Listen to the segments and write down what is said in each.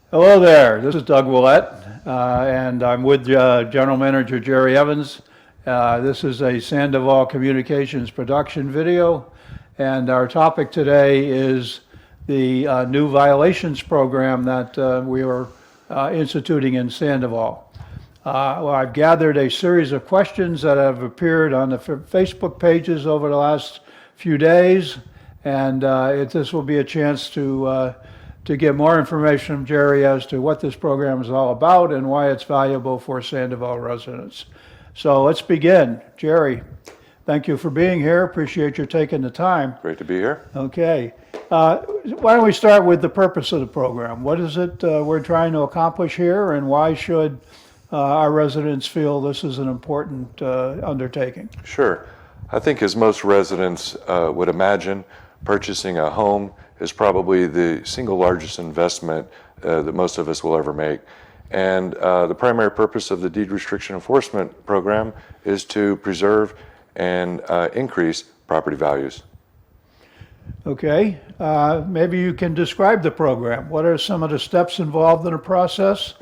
Hello there, this is Doug Willett, and I'm with General Manager Jerry Evans. This is a Sandoval Communications production video, and our topic today is the new violations program that we are instituting in Sandoval. Well, I've gathered a series of questions that have appeared on the Facebook pages over the last few days, and this will be a chance to get more information from Jerry as to what this program is all about and why it's valuable for Sandoval residents. So let's begin. Jerry, thank you for being here. Appreciate your taking the time. Great to be here. Okay. Why don't we start with the purpose of the program? What is it we're trying to accomplish here, and why should our residents feel this is an important undertaking? Sure. I think as most residents would imagine, purchasing a home is probably the single largest investment that most of us will ever make. And the primary purpose of the deed restriction enforcement program is to preserve and increase property values. Okay, maybe you can describe the program. What are some of the steps involved in the process,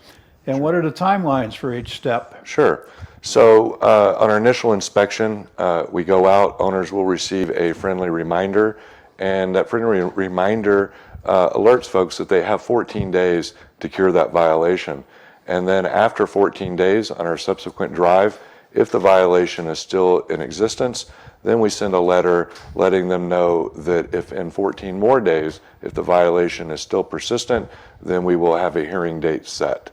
and what are the timelines for each step? Sure. So on our initial inspection, we go out, owners will receive a friendly reminder, and that friendly reminder alerts folks that they have 14 days to cure that violation. And then after 14 days on our subsequent drive, if the violation is still in existence, then we send a letter letting them know that if in 14 more days, if the violation is still persistent, then we will have a hearing date set.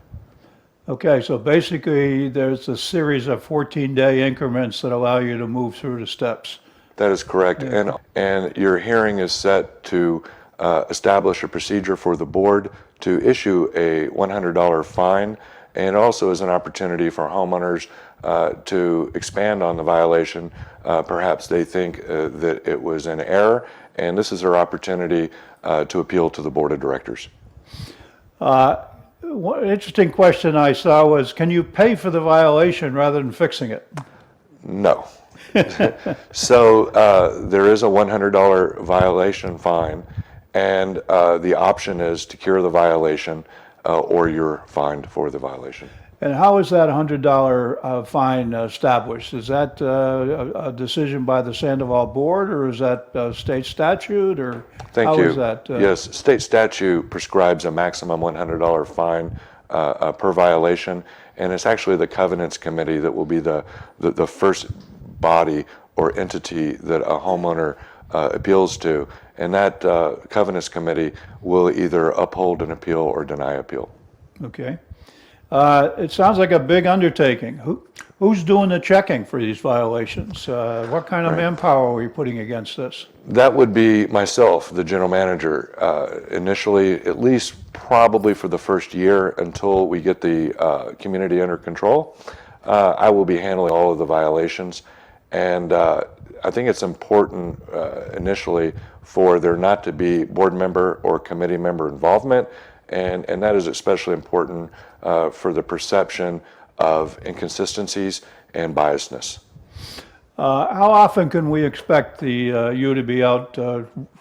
Okay, so basically there's a series of 14-day increments that allow you to move through the steps. That is correct. Yeah. And your hearing is set to establish a procedure for the board to issue a $100 fine, and also is an opportunity for homeowners to expand on the violation. Perhaps they think that it was an error, and this is their opportunity to appeal to the board of directors. One interesting question I saw was, can you pay for the violation rather than fixing it? No. So there is a $100 violation fine, and the option is to cure the violation or you're fined for the violation. And how is that $100 fine established? Is that a decision by the Sandoval board, or is that state statute, or Thank you. Is that? Yes, state statute prescribes a maximum $100 fine per violation, and it's actually the Covenants Committee that will be the first body or entity that a homeowner appeals to, and that Covenants Committee will either uphold an appeal or deny appeal. Okay. It sounds like a big undertaking. Who's doing the checking for these violations? What kind of manpower are we putting against this? That would be myself, the general manager. Initially, at least probably for the first year until we get the community under control, I will be handling all of the violations. And I think it's important initially for there not to be board member or committee member involvement, and that is especially important for the perception of inconsistencies and biasness. How often can we expect you to be out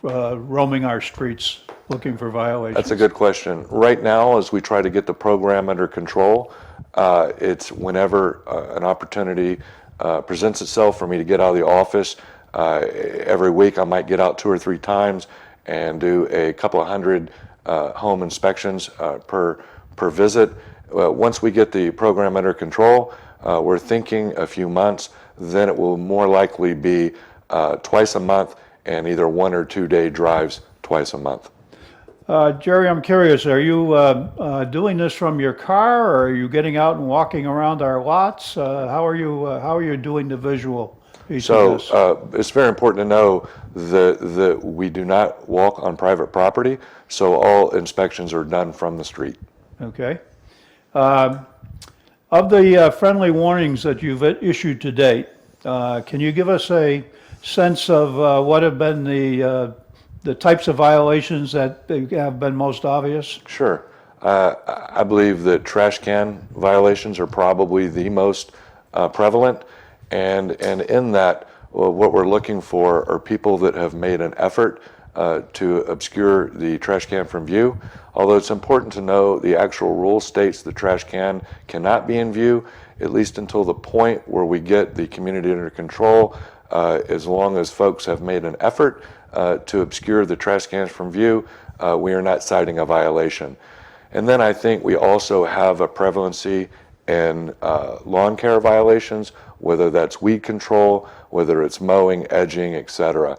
roaming our streets looking for violations? That's a good question. Right now, as we try to get the program under control, it's whenever an opportunity presents itself for me to get out of the office. Every week I might get out 2 or 3 times and do a couple of hundred home inspections per visit. Once we get the program under control, we're thinking a few months, then it will more likely be twice a month and either 1 or 2 day drives twice a month. Jerry, I'm curious, are you doing this from your car, or are you getting out and walking around our lots? How are you doing the visual piece of this? So it's very important to know that we do not walk on private property, so all inspections are done from the street. Okay. Of the friendly warnings that you've issued to date, can you give us a sense of what have been the types of violations that have been most obvious? Sure. I believe that trash can violations are probably the most prevalent, and in that, what we're looking for are people that have made an effort to obscure the trash can from view. Although it's important to know the actual rule states the trash can cannot be in view, at least until the point where we get the community under control. As long as folks have made an effort to obscure the trash cans from view, we are not citing a violation. And then I think we also have a prevalency in lawn care violations, whether that's weed control, whether it's mowing, edging, etc.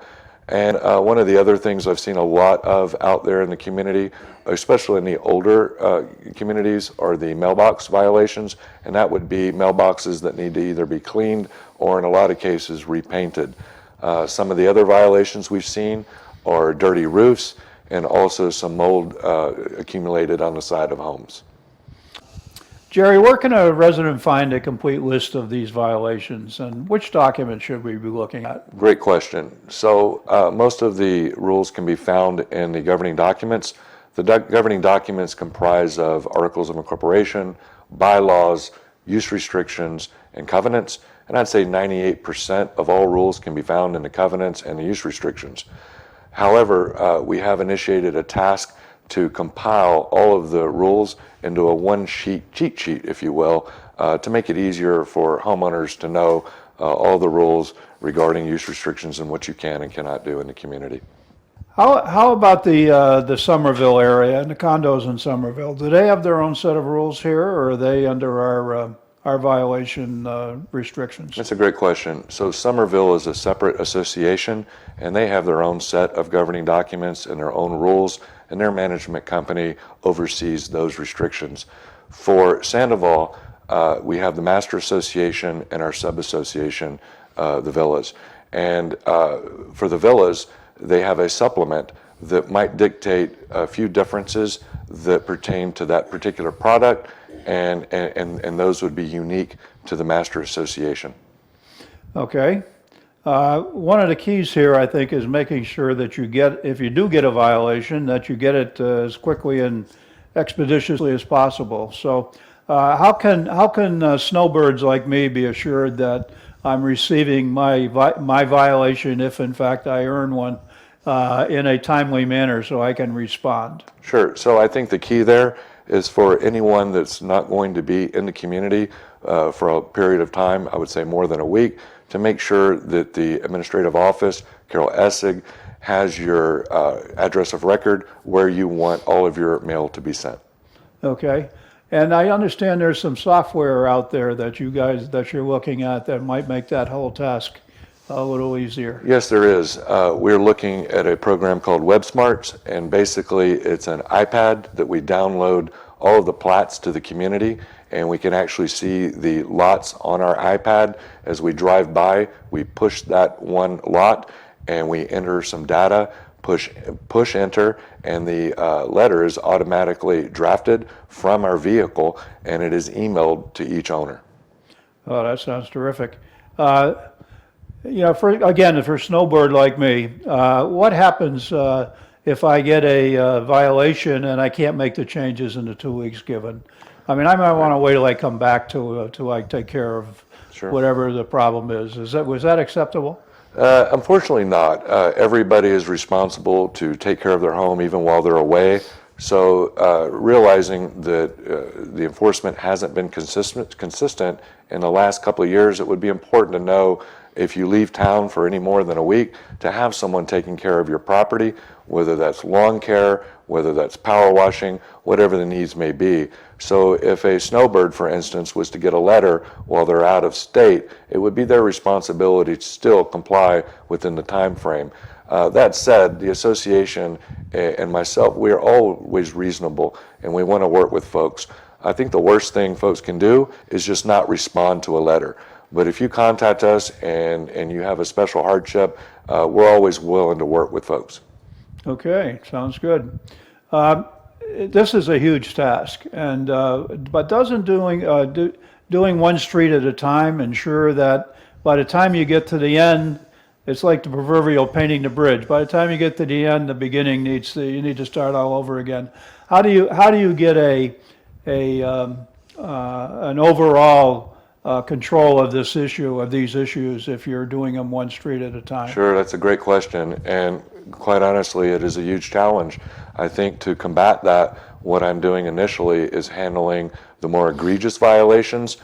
And one of the other things I've seen a lot of out there in the community, especially in the older communities, are the mailbox violations, and that would be mailboxes that need to either be cleaned or in a lot of cases repainted. Some of the other violations we've seen are dirty roofs and also some mold accumulated on the side of homes. Jerry, where can a resident find a complete list of these violations, and which document should we be looking at? Great question. So most of the rules can be found in the governing documents. The governing documents comprise of articles of incorporation, bylaws, use restrictions, and covenants. And I'd say 98% of all rules can be found in the covenants and the use restrictions. However, we have initiated a task to compile all of the rules into a one-sheet cheat sheet, if you will, to make it easier for homeowners to know all the rules regarding use restrictions and what you can and cannot do in the community. How about the Somerville area and the condos in Somerville? Do they have their own set of rules here, or are they under our violation restrictions? That's a great question. So Somerville is a separate association, and they have their own set of governing documents and their own rules, and their management company oversees those restrictions. For Sandoval, we have the Master Association and our sub-association, the Villas. And for the Villas, they have a supplement that might dictate a few differences that pertain to that particular product, and those would be unique to the Master Association. Okay. One of the keys here, I think, is making sure that you get, if you do get a violation, that you get it as quickly and expeditiously as possible. So how can snowbirds like me be assured that I'm receiving my violation, if in fact I earn one, in a timely manner so I can respond? Sure. So I think the key there is for anyone that's not going to be in the community for a period of time, I would say more than a week, to make sure that the administrative office, Carol Essig, has your address of record where you want all of your mail to be sent. Okay. And I understand there's some software out there that you're looking at that might make that whole task a little easier. Yes, there is. We're looking at a program called WebSmarts, and basically it's an iPad that we download all of the plats to the community, and we can actually see the lots on our iPad. As we drive by, we push that one lot and we enter some data, push enter, and the letter is automatically drafted from our vehicle, and it is emailed to each owner. Oh, that sounds terrific. For a snowbird like me, what happens if I get a violation and I can't make the changes in the 2 weeks given? I mean, I might want to wait till I come back till I take care of whatever the problem is. Was that acceptable? Unfortunately not. Everybody is responsible to take care of their home even while they're away. So realizing that the enforcement hasn't been consistent in the last couple of years, it would be important to know if you leave town for any more than a week to have someone taking care of your property, whether that's lawn care, whether that's power washing, whatever the needs may be. So if a snowbird, for instance, was to get a letter while they're out of state, it would be their responsibility to still comply within the time frame. That said, the association and myself, we are always reasonable, and we want to work with folks. I think the worst thing folks can do is just not respond to a letter. But if you contact us and you have a special hardship, we're always willing to work with folks. Okay, sounds good. This is a huge task, and but doesn't doing one street at a time ensure that by the time you get to the end, it's like the proverbial painting the bridge. By the time you get to the end, the beginning you need to start all over again. How do you get an overall control of this issue, of these issues, if you're doing them one street at a time? Sure, that's a great question, and quite honestly, it is a huge challenge. I think to combat that, what I'm doing initially is handling the more egregious violations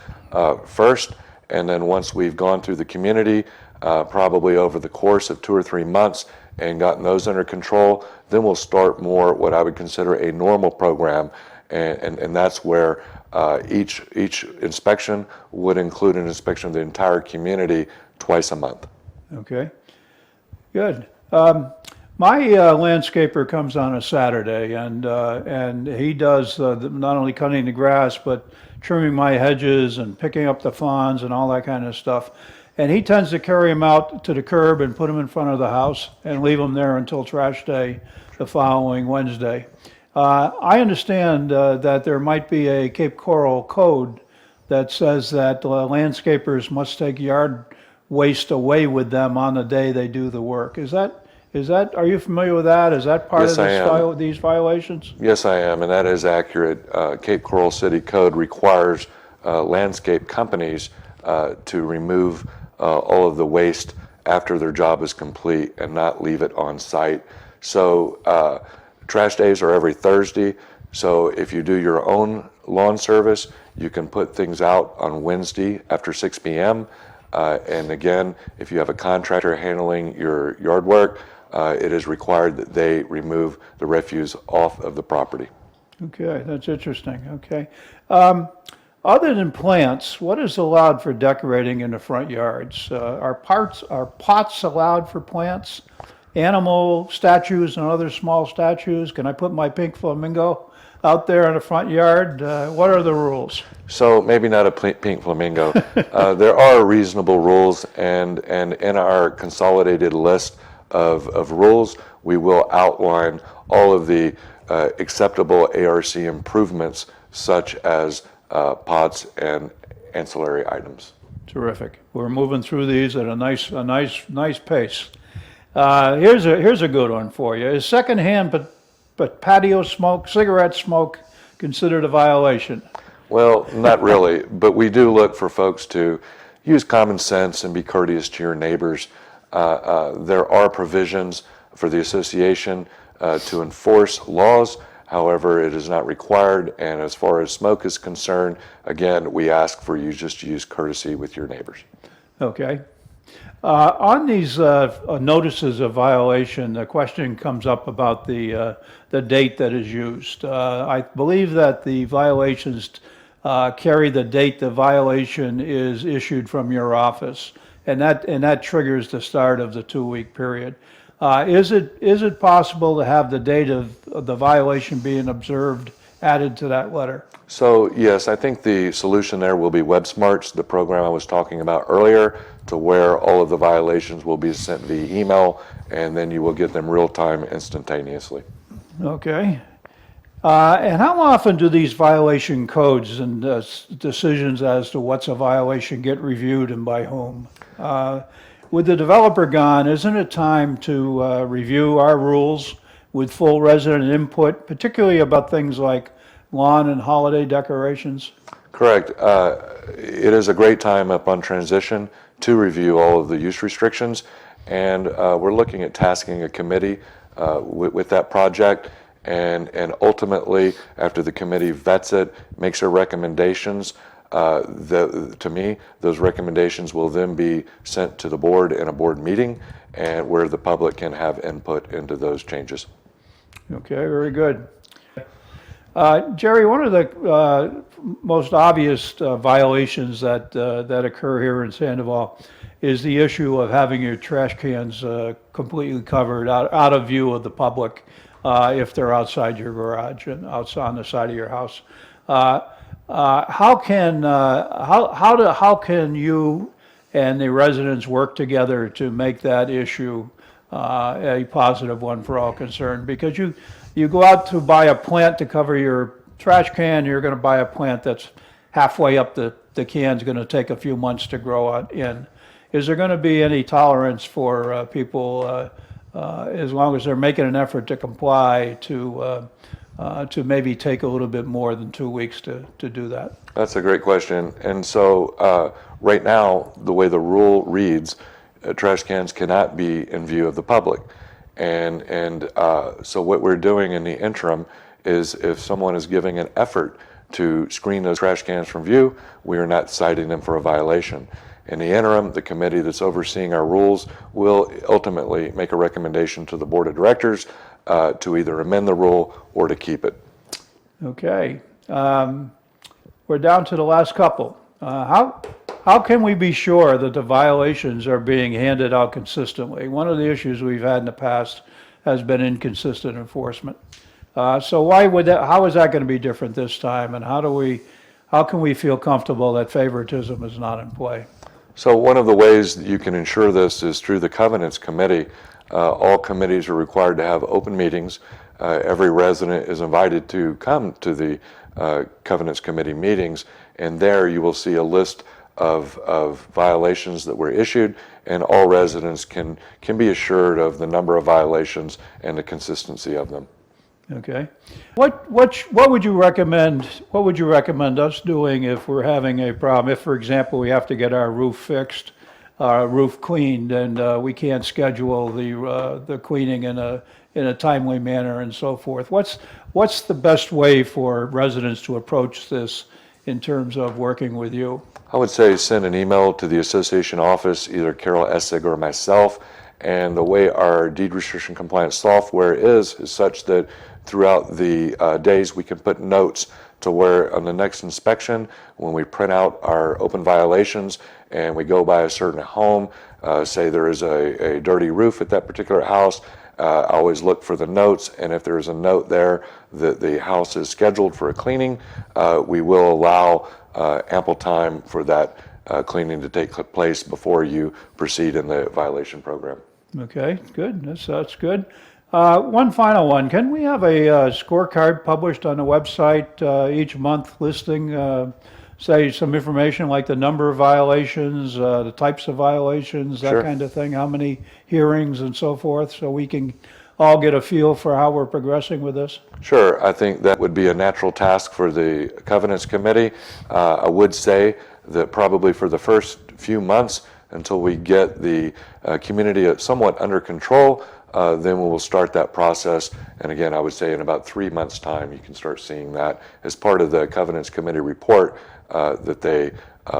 first, and then once we've gone through the community, probably over the course of 2 or 3 months, and gotten those under control, then we'll start more what I would consider a normal program, and that's where each inspection would include an inspection of the entire community twice a month. Okay, good. My landscaper comes on a Saturday, and he does not only cutting the grass, but trimming my hedges and picking up the fawns and all that kind of stuff. And he tends to carry them out to the curb and put them in front of the house and leave them there until trash day the following Wednesday. I understand that there might be a Cape Coral code that says that landscapers must take yard waste away with them on the day they do the work. Is that, are you familiar with that? Is that part Yes, of these violations? Yes, I am, and that is accurate. Cape Coral City Code requires landscape companies to remove all of the waste after their job is complete and not leave it on site. So trash days are every Thursday. So if you do your own lawn service, you can put things out on Wednesday after 6 p.m. And again, if you have a contractor handling your yard work, it is required that they remove the refuse off of the property. Okay, that's interesting. Okay. Other than plants, what is allowed for decorating in the front yards? Are pots allowed for plants? Animal statues and other small statues? Can I put my pink flamingo out there in the front yard? What are the rules? So maybe not a pink flamingo. There are reasonable rules, and in our consolidated list of rules, we will outline all of the acceptable ARC improvements, such as pots and ancillary items. Terrific. We're moving through these at a nice pace. Here's a good one for you. Is secondhand but patio smoke, cigarette smoke, considered a violation? Well, not really, but we do look for folks to use common sense and be courteous to your neighbors. There are provisions for the association to enforce laws. However, it is not required, and as far as smoke is concerned, again, we ask for you just to use courtesy with your neighbors. Okay. On these notices of violation, the question comes up about the date that is used. I believe that the violations carry the date the violation is issued from your office, and that triggers the start of the 2-week period. Is it possible to have the date of the violation being observed added to that letter? So yes, I think the solution there will be Web Smarts, the program I was talking about earlier, to where all of the violations will be sent via email, and then you will get them real time instantaneously. Okay. And how often do these violation codes and decisions as to what's a violation get reviewed and by whom? With the developer gone, isn't it time to review our rules with full resident input, particularly about things like lawn and holiday decorations? Correct. It is a great time upon transition to review all of the use restrictions, and we're looking at tasking a committee with that project, and ultimately, after the committee vets it, makes their recommendations, to me, those recommendations will then be sent to the board in a board meeting, and where the public can have input into those changes. Okay, very good. Jerry, one of the most obvious violations that occur here in Sandoval is the issue of having your trash cans completely covered out of view of the public if they're outside your garage and outside on the side of your house. How can you and the residents work together to make that issue a positive one for all concerned? Because you go out to buy a plant to cover your trash can, you're going to buy a plant that's halfway up the can's going to take a few months to grow out in. Is there going to be any tolerance for people, as long as they're making an effort to comply, to to maybe take a little bit more than 2 weeks to do that? That's a great question. And so right now, the way the rule reads, trash cans cannot be in view of the public. And so what we're doing in the interim is if someone is giving an effort to screen those trash cans from view, we are not citing them for a violation. In the interim, the committee that's overseeing our rules will ultimately make a recommendation to the board of directors to either amend the rule or to keep it. Okay. We're down to the last couple. How can we be sure that the violations are being handed out consistently? One of the issues we've had in the past has been inconsistent enforcement. So how is that going to be different this time, and how can we feel comfortable that favoritism is not in play? So one of the ways that you can ensure this is through the Covenants Committee. All committees are required to have open meetings. Every resident is invited to come to the Covenants Committee meetings, and there you will see a list of violations that were issued, and all residents can be assured of the number of violations and the consistency of them. Okay. What would you recommend? What would you recommend us doing if we're having a problem? If, for example, we have to get our roof fixed, our roof cleaned, and we can't schedule the cleaning in a timely manner and so forth. What's the best way for residents to approach this in terms of working with you? I would say send an email to the association office, either Carol Essig or myself. And the way our deed restriction compliance software is such that throughout the days we can put notes to where on the next inspection, when we print out our open violations and we go by a certain home, say there is a dirty roof at that particular house, I always look for the notes, and if there's a note there that the house is scheduled for a cleaning, we will allow ample time for that cleaning to take place before you proceed in the violation program. Okay, good. That's good. One final one. Can we have a scorecard published on the website each month listing, say, some information like the number of violations, the types of violations, that Sure. kind of thing, how many hearings and so forth, so we can all get a feel for how we're progressing with this? Sure, I think that would be a natural task for the Covenants Committee. I would say that probably for the first few months, until we get the community somewhat under control, then we will start that process. And again, I would say in about 3 months' time, you can start seeing that as part of the Covenants Committee report that they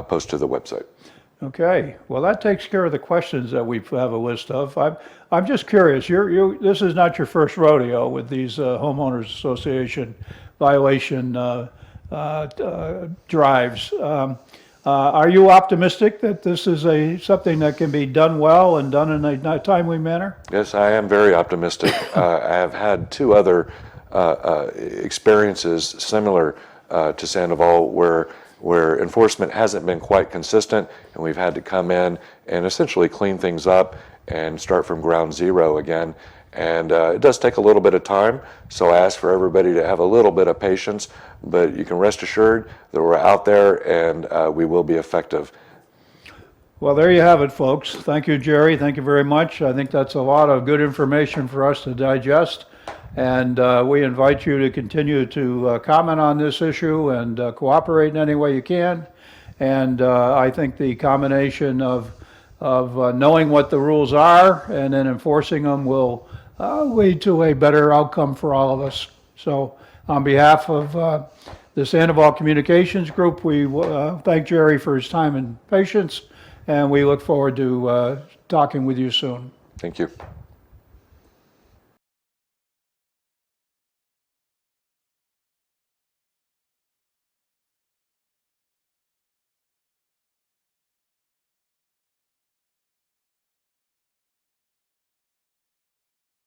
post to the website. Okay, well, that takes care of the questions that we have a list of. I'm just curious, this is not your first rodeo with these homeowners association violation drives. Are you optimistic that this is something that can be done well and done in a timely manner? Yes, I am very optimistic. I have had 2 other experiences similar to Sandoval where enforcement hasn't been quite consistent, and we've had to come in and essentially clean things up and start from ground zero again. And it does take a little bit of time, so I ask for everybody to have a little bit of patience, but you can rest assured that we're out there and we will be effective. Well, there you have it, folks. Thank you, Jerry. Thank you very much. I think that's a lot of good information for us to digest. And we invite you to continue to comment on this issue and cooperate in any way you can. And I think the combination of knowing what the rules are and then enforcing them will lead to a better outcome for all of us. So on behalf of the Sandoval Communications Group, we thank Jerry for his time and patience, and we look forward to talking with you soon. Thank you.